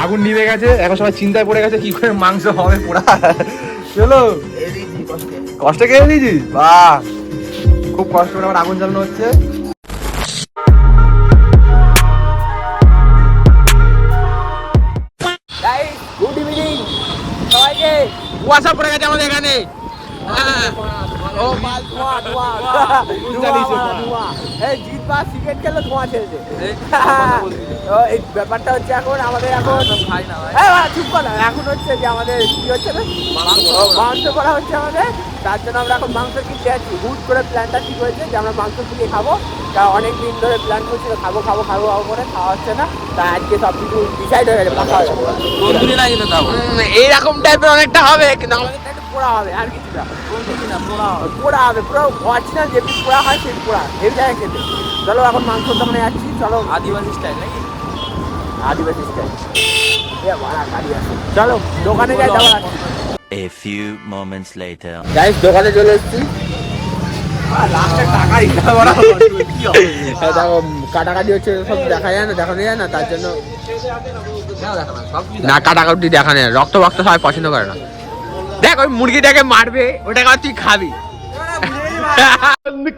আগুন নিভে গেছে, এখন সবাই চিন্তায় পড়ে গেছে কি করে মাংস হবে পোড়া। চলো কষ্ট খেয়ে দিয়েছিস, বাহ খুব কষ্ট করে আমার আগুন জ্বালানো হচ্ছে। গুড ইভিনিং সবাইকে। কুয়াশা পড়ে গেছে আমাদের এখানে। ও মাল ধোঁয়া ধোঁয়া ধোঁয়া, এই জিতবা সিগারেট খেলে ধোঁয়া ছেড়েছে। তো এই ব্যাপারটা হচ্ছে এখন আমাদের এখন চুপ কর না, এখন হচ্ছে যে আমাদের কি হচ্ছে না মাংস করা হচ্ছে আমাদের, তার জন্য আমরা এখন মাংস কিনতে যাচ্ছি। হুট করে প্ল্যানটা ঠিক হয়েছে যে আমরা মাংস কিনে খাবো, তা অনেক দিন ধরে প্ল্যান করছিল খাবো খাবো খাবো খাবো করে খাওয়া হচ্ছে না, তা আজকে সব কিছু ডিসাইড হয়ে গেছে। এইরকম টাইপের অনেকটা হবে, কিন্তু আমাদের একটু পোড়া হবে আর কিছু না, পোড়া হবে পুরো অরিজিনাল যেমনি পোড়া হয় সেই পোড়া এই জায়গায় খেতে। চলো এখন মাংসর দোকানে যাচ্ছি, চলো আদিবাসী স্টাইল নাকি আদিবাসী স্টাইল, গাড়ি আছে, চলো দোকানে যাই। যাওয়ার আছে। A few moments later. Guys দোকানে চলে এসেছি। দেখো কাটাকাটি হচ্ছে, সব দেখা যায় না, দেখানো যায় না, তার জন্য না কাটাকাটি দেখা নেই। রক্ত বক্ত সবাই পছন্দ করে না। দেখ ওই মুরগিটাকে মারবে, ওটাকে আর তুই খাবি।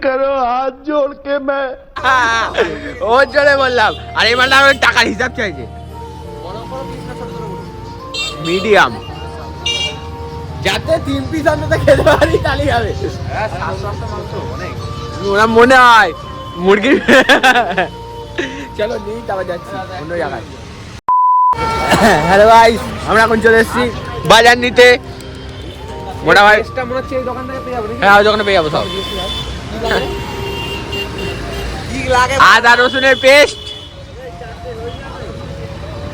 করো হাত জোড় কে मैं ওর জোরে বললাম। আর এই মালটা আমার টাকার হিসাব চাইছে, মিডিয়াম, যাতে 3 পিস অন্তত খেতে পারি তাহলেই হবে। ওরা মনে হয় মুরগির। চলো নিই, তারপর যাচ্ছি অন্য জায়গায়। হ্যালো গাইস, আমরা এখন চলে এসেছি বাজার নিতে। মোটা ভাই মনে হচ্ছে এই দোকান থেকে পেয়ে যাবো। হ্যাঁ ওই দোকানে পেয়ে যাবো সব। আদা রসুনের পেস্ট,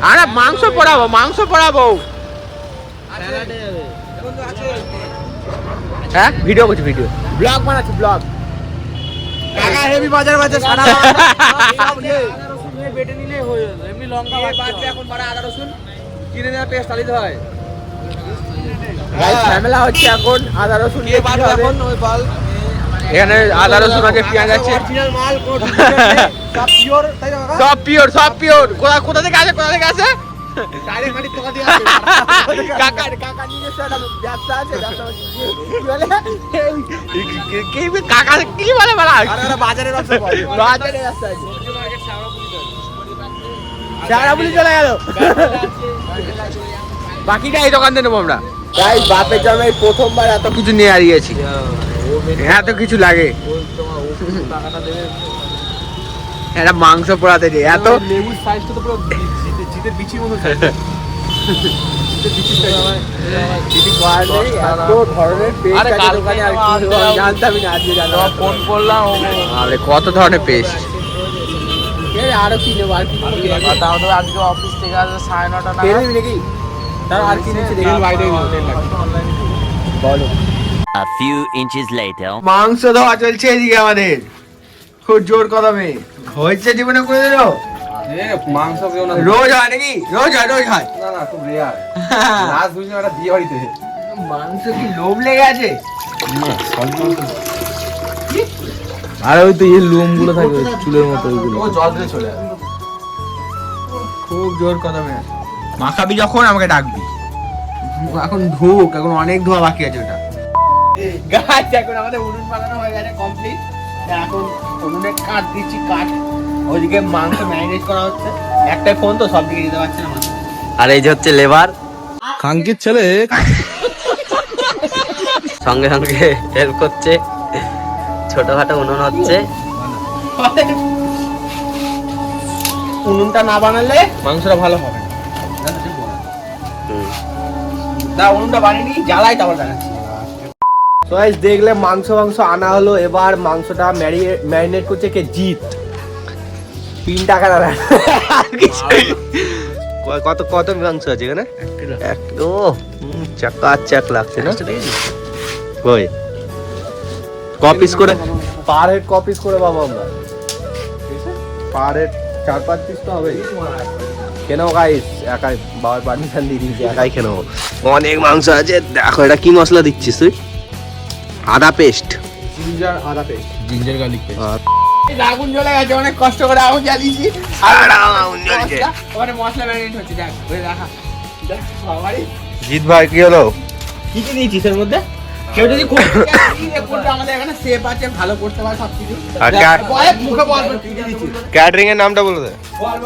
আরে মাংস পোড়াবো, মাংস পোড়াবো। হ্যাঁ ভিডিও করছি, ভিডিও ব্লগ বানাচ্ছি, ব্লগ। টাকা হেভি বাজার বাজে সারা রসুন বেটে নিলে হয়ে যাবে, এমনি লঙ্কা বাটবে এখন বড় আদা রসুন কিনে নেওয়া পেস্ট আলিতে হয়। গাইস ঝামেলা হচ্ছে এখন আদা রসুন নিয়ে বাটবে এখন ওই বাল। এখানে আদা রসুন আছে, পেঁয়াজ আছে, অরিজিনাল মাল, সব পিওর, তাই না সব পিওর, সব পিওর। কোথা থেকে আসে, কোথা থেকে আসে? ডাইরেক্ট মাটি তোকা দিয়ে আসে। কাকা নিজস্ব একটা ব্যবসা আছে, ব্যবসা কি বলে কি কাকা কি বলে বলা? আরে বাজারে ব্যবসা করে, বাজারে ব্যবসা আছে। শাহরাপুলি চলে গেল, বাকিটা এই দোকান থেকে নেবো আমরা। তাই বাপের জন্য এই প্রথমবার এত কিছু নিয়ে হারিয়েছি, এত কিছু লাগে। একটা মাংস পোড়াতে যে এত লেবুর সাইজটা তো পুরো জিতের বিচির মতো সাইজ। কত ধরনের পেস্ট আরো কি নেবো, আর কি আজকে অফিস থেকে আসবে 9:30 নাকি আর কি নিচ্ছে দেখুন বাইরে বলো। A few inches later. মাংস ধোয়া চলছে এদিকে আমাদের, খুব জোর কদমে হয়েছে জীবনে করে দিল। মাংস কেউ না, রোজ হয় নাকি? রোজ হয়, রোজ হয় না না খুব রেয়ার। লাস্ট বুঝলি একটা বিয়ে বাড়িতে মাংস কি লোভ লেগে আছে? আর ওই তো এই লোম গুলো থাকে চুলের মতো, ওইগুলো ও জল দিয়ে চলে আসে। খুব জোর কদমে মাখাবি যখন আমাকে ডাকবি। এখন ধুক, এখন অনেক ধোয়া বাকি আছে ওটা। গাছ এখন আমাদের উনুন বানানো হয়ে গেছে কমপ্লিট। এখন উনুনে কাঠ দিচ্ছি, কাঠ ওইদিকে মাংস ম্যারিনেট করা হচ্ছে। একটাই ফোন তো সব দিকে দিতে পারছে না। আর এই যে হচ্ছে লেবার, খাঙ্কির ছেলে সঙ্গে সঙ্গে হেল্প করছে, ছোটখাটো উনুন হচ্ছে। উনুনটা না বানালে মাংসটা ভালো হবে না, উনুনটা বানিয়ে জ্বালাই তারপর দেখাচ্ছি। তো গাইস দেখলে মাংস আনা হলো, এবার মাংসটা ম্যারিনেট করছে কে? জিত। 3 টাকা না কত কত মাংস আছে এখানে? ও চাক লাগছে না? কই কপিস করে পার হেড কপিস করে পাবো আমরা, পার হেড 4-5 পিস তো হবে। কেন গাইস একাই বাবার পারমিশন দিয়ে দিয়েছি, একাই কেন? অনেক মাংস আছে। দেখো এটা কি মশলা দিচ্ছিস তুই? আদা পেস্ট, জিঞ্জার আদা পেস্ট, জিঞ্জার গার্লিক পেস্ট। আগুন জ্বলে গেছে, অনেক কষ্ট করে আগুন জ্বালিয়েছি। ওখানে মশলা ম্যারিনেট হচ্ছে, দেখ ওই দেখা দেখ সবারই জিৎ ভাই কি হলো? কি কি দিয়েছিস এর মধ্যে? কেউ যদি করতে আমাদের এখানে সেফ আছে, ভালো করতে পারে সবকিছু। আর মুখে বল কি কি দিয়েছিস? ক্যাটারিং এর নামটা বলে দে। বল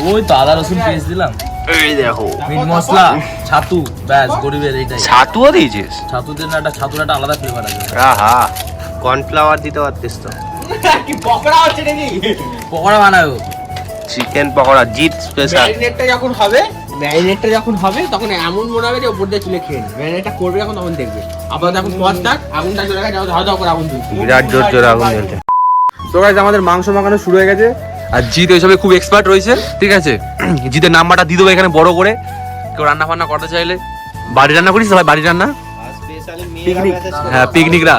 ওই তো আদা রসুন পেস্ট দিলাম, এই দেখো মিট মশলা, ছাতু, ব্যাস গরিবের এইটাই। ছাতুও দিয়েছিস? ছাতু দিয়ে না, একটা ছাতুর একটা আলাদা ফ্লেভার আছে। আহা কর্নফ্লাওয়ার দিতে পারতিস তো। কি পকোড়া হচ্ছে নাকি? পকোড়া বানাবো। Chicken pakora Jeet special. ম্যারিনেটটা যখন হবে তখন এমন মনে হবে যে ওপর দিয়ে তুলে খেয়ে ম্যারিনেটটা করবে যখন তখন দেখবে। আপাতত এখন পথ থাক, আগুনটা চলে গেছে, ধর ধর করে আগুন তুলছে। বিরাট জোর জোর আগুন জ্বলছে। তো গাইস আমাদের মাংস মাখানো শুরু হয়ে গেছে আর জিৎ ওইসবে খুব এক্সপার্ট রয়েছে, ঠিক আছে। জিতের নাম্বারটা দিয়ে দেবো এখানে বড় করে, কেউ রান্না ফান্না করতে চাইলে। বাড়ি রান্না করিস ভাই? বাড়ি রান্না? হ্যাঁ পিকনিকরা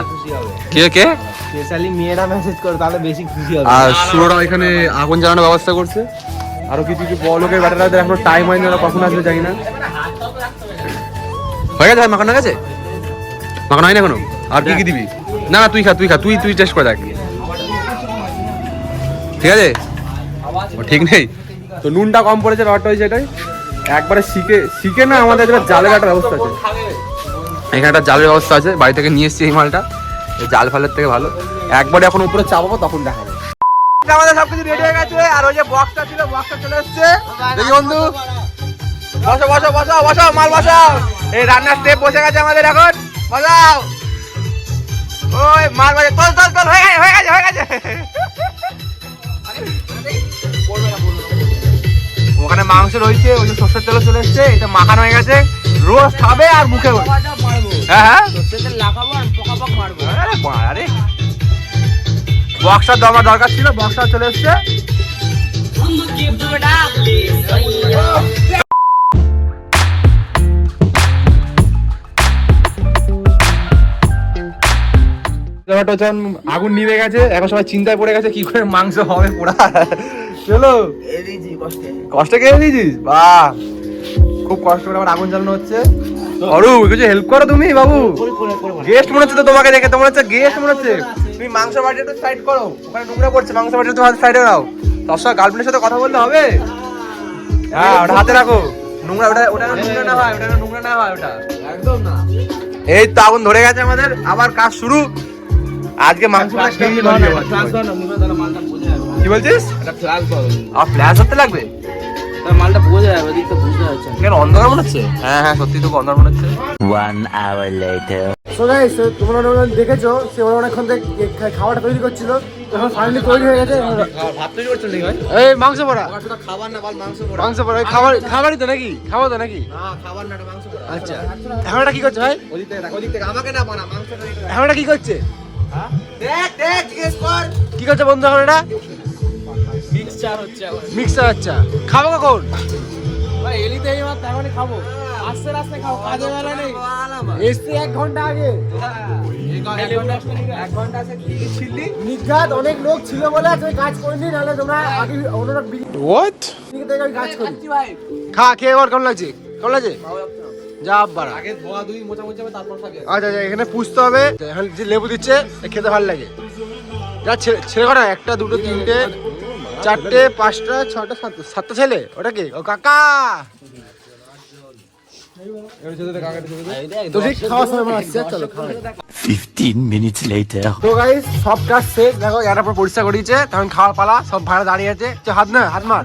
কে কে স্পেশালি মেয়েরা মেসেজ করে তাহলে বেশি খুশি হবে। আর সুরোরা এখানে আগুন জ্বালানোর ব্যবস্থা করছে। আরো কিছু কিছু বড় লোকের ব্যাটারাদের এখনো টাইম হয়নি, ওরা কখন আসবে জানি না। হয়ে গেছে ভাই, মাখানো গেছে? মাখানো হয়নি এখনো? আর কি কি দিবি? না না তুই খা, তুই খা, তুই টেস্ট করে দেখ, ঠিক আছে? ও ঠিক নেই তো, নুনটা কম পড়েছে, ব্যাপারটা হয়েছে এটাই। একবারে শিখে না, আমাদের এবার জালের একটা ব্যবস্থা আছে, এখানে একটা জালের ব্যবস্থা আছে, বাড়ি থেকে নিয়ে এসেছি এই মালটা। এই জাল ফালের থেকে ভালো, একবারে এখন উপরে চাপাবো তখন দেখাবো। আমাদের সবকিছু রেডি হয়ে গেছে, আর ওই যে বক্সটা ছিল বক্সটা চলে এসেছে। দেখি বন্ধু, বসো বসো বসো বসো, মাল বসাও। এই রান্নার স্টেপ বসে গেছে আমাদের, এখন বসাও। ওই মাল বসে, তোল তোল তোল, হয়ে গেছে হয়ে গেছে হয়ে গেছে। ওখানে মাংস রয়েছে, ওই যে সর্ষের তেল চলে এসছে, এটা মাখানো হয়ে গেছে। রোস্ট হবে আর মুখে বলবে। হ্যাঁ হ্যাঁ আরে বক্সটার আমার দরকার ছিল, বক্সটা চলে এসছে। আগুন নিভে গেছে, এখন সবাই চিন্তায় পড়ে গেছে কি করে মাংস হবে পোড়া। চলো কষ্টে খেয়ে দিয়েছিস, বাহ খুব কষ্ট করে আমার আগুন জ্বালানো হচ্ছে। অরু কিছু হেল্প করো তুমি বাবু, গেস্ট মনে হচ্ছে তো তোমাকে দেখে, তোমার হচ্ছে গেস্ট মনে হচ্ছে। তুমি মাংস বাটি একটু সাইড করো, ওখানে নোংরা পড়ছে, মাংস বাটি একটু সাইডে রাখো। সবসময় গার্লফ্রেন্ডের সাথে কথা বললে হবে? হ্যাঁ ওটা হাতে রাখো, নোংরা ওটা ওটা নোংরা না হয়, ওটা নোংরা না হয়, ওটা একদম না। এই তো আগুন ধরে গেছে আমাদের, আবার কাজ শুরু। আজকে মাংস কি বলছিস? আর ফ্ল্যাশ হতে লাগবে, মালটা বোঝা যাবে, ওদিক তো বুঝতে পারছেন। কেন অন্ধকার মনে হচ্ছে? হ্যাঁ হ্যাঁ সত্যি তো অন্ধকার মনে হচ্ছে। 1 hour later. সো গাইস তোমরা দেখেছো সে ওরা অনেকক্ষণ থেকে খাবারটা তৈরি করছিল, এখন ফাইনালি তৈরি হয়ে গেছে। ভাত তৈরি করছেন নাকি ভাই? এই মাংস পোড়া, খাবার না বল, মাংস পোড়া। মাংস পোড়া খাবারই তো নাকি? খাবো তো নাকি? না খাবার না, মাংস পোড়া। আচ্ছা এখন এটা কি করছে ভাই? ওদিক থেকে আমাকে না বানা, মাংসটা এখন এটা কি করছে? দেখ দেখ জিজ্ঞেস কর কি করছে বন্ধু এখন এটা? মিক্সচার হচ্ছে এখন। মিক্সার। আচ্ছা খাবো কখন? ভাই এলিতে এই মাত্র এখনই খাবো, আস্তে আস্তে খাও, কাজে বেলা নেই। এসছি 1 ঘন্টা আগে, এক ঘন্টা আছে কি ছিলি? নিঘাত অনেক লোক ছিল বলে আজকে কাজ করিনি, নাহলে তোমরা আগে অন্যরা হোয়াট থেকে আমি কাজ করি। ভাই খা খেয়ে বল কেমন লাগছে, কেমন লাগছে? যা বাড়া আগে ধোয়া দুই মোছামুছি হবে, তারপর খাবে। আচ্ছা আচ্ছা এখানে পুষতে হবে, এখন যে লেবু দিচ্ছে খেতে ভালো লাগে। যা ছেলে কটা, 1টা 2টো 3টে 4টে 5টা 6টা 7টা ছেলে, ওটা কি? ও কাকা তো ঠিক খাওয়ার সময় আমরা আসছি, চলো খাওয়া। 15 minutes later. তো গাইস সব কাজ শেষ, দেখো এর উপর পরিষ্কার করিয়েছে, তখন খাওয়ার পালা, সব ভাড়া দাঁড়িয়ে আছে। হাত না হাত মার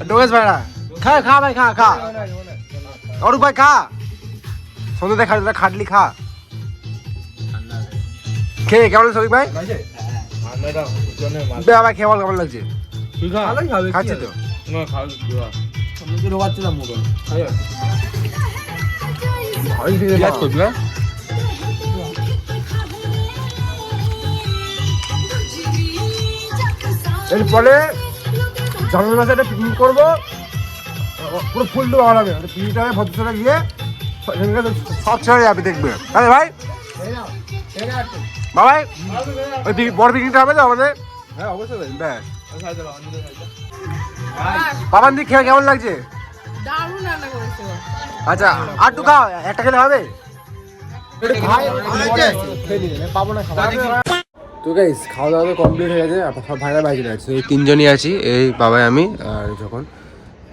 ডোগেশ ভাইরা, খা খা ভাই খা খা, অরূপ ভাই খা, সন্ধ্যে খাটলি খা, খেয়ে কেমন শরীর ভাই? ভাই খেয়ে বল কেমন লাগছে? খাচ্ছি তো এরপরে জানুয়ারি মাসে একটা পিকনিক করবো, পুরো ফুল টুল বানাবে, পিকনিকটা ভদ্রতা গিয়ে সব ছেড়ে যাবে দেখবে। আরে ভাই বাবাই ওই বড় পিকনিকটা হবে তো আমাদের? হ্যাঁ অবশ্যই ব্যাস। বাবান দিক খেয়ে কেমন লাগছে? আচ্ছা আর একটু খাও, একটা খেলে হবে? পাবো না খাবার। তো গাইস খাওয়া দাওয়া তো কমপ্লিট হয়ে গেছে, সব ভাইরা বাইরে আছে, এই তিনজনই আছি, এই বাবাই আমি আর যখন।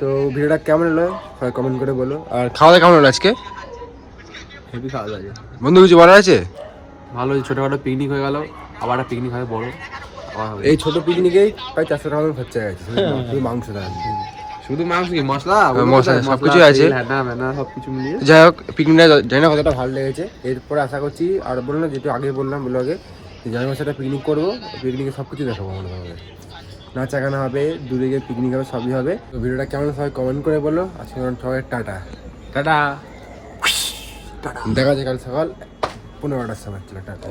তো ভিডিওটা কেমন হলো সবাই কমেন্ট করে বলো। আর খাওয়া দাওয়া কেমন হলো আজকে? হেভি খাওয়া দাওয়া বন্ধু কিছু বলার আছে? ভালো, ছোটখাটো পিকনিক হয়ে গেল, আবার একটা পিকনিক হবে বড় আবার হবে। এই ছোট পিকনিকেই প্রায় 400 টাকা খরচা হয়ে গেছে, শুধু মাংস দাম। শুধু মাংস কি মশলা মশলা সবকিছুই আছে, সবকিছু মিলিয়ে। যাই হোক পিকনিকটা জানি না কতটা ভালো লেগেছে। এরপরে আশা করছি আর বললাম না, যেহেতু আগে বললাম ব্লগে জানুয়ারির সাথে পিকনিক করবো, পিকনিকে সব কিছু দেখাবো আমরা তোমাদের, নাচা গানা হবে, দূরে গিয়ে পিকনিক হবে, সবই হবে। তো ভিডিওটা কেমন সবাই কমেন্ট করে বলো। আজকে সবাই টাটা টাটা। দেখা যায় কাল সকাল 15টার সময়। টাটা।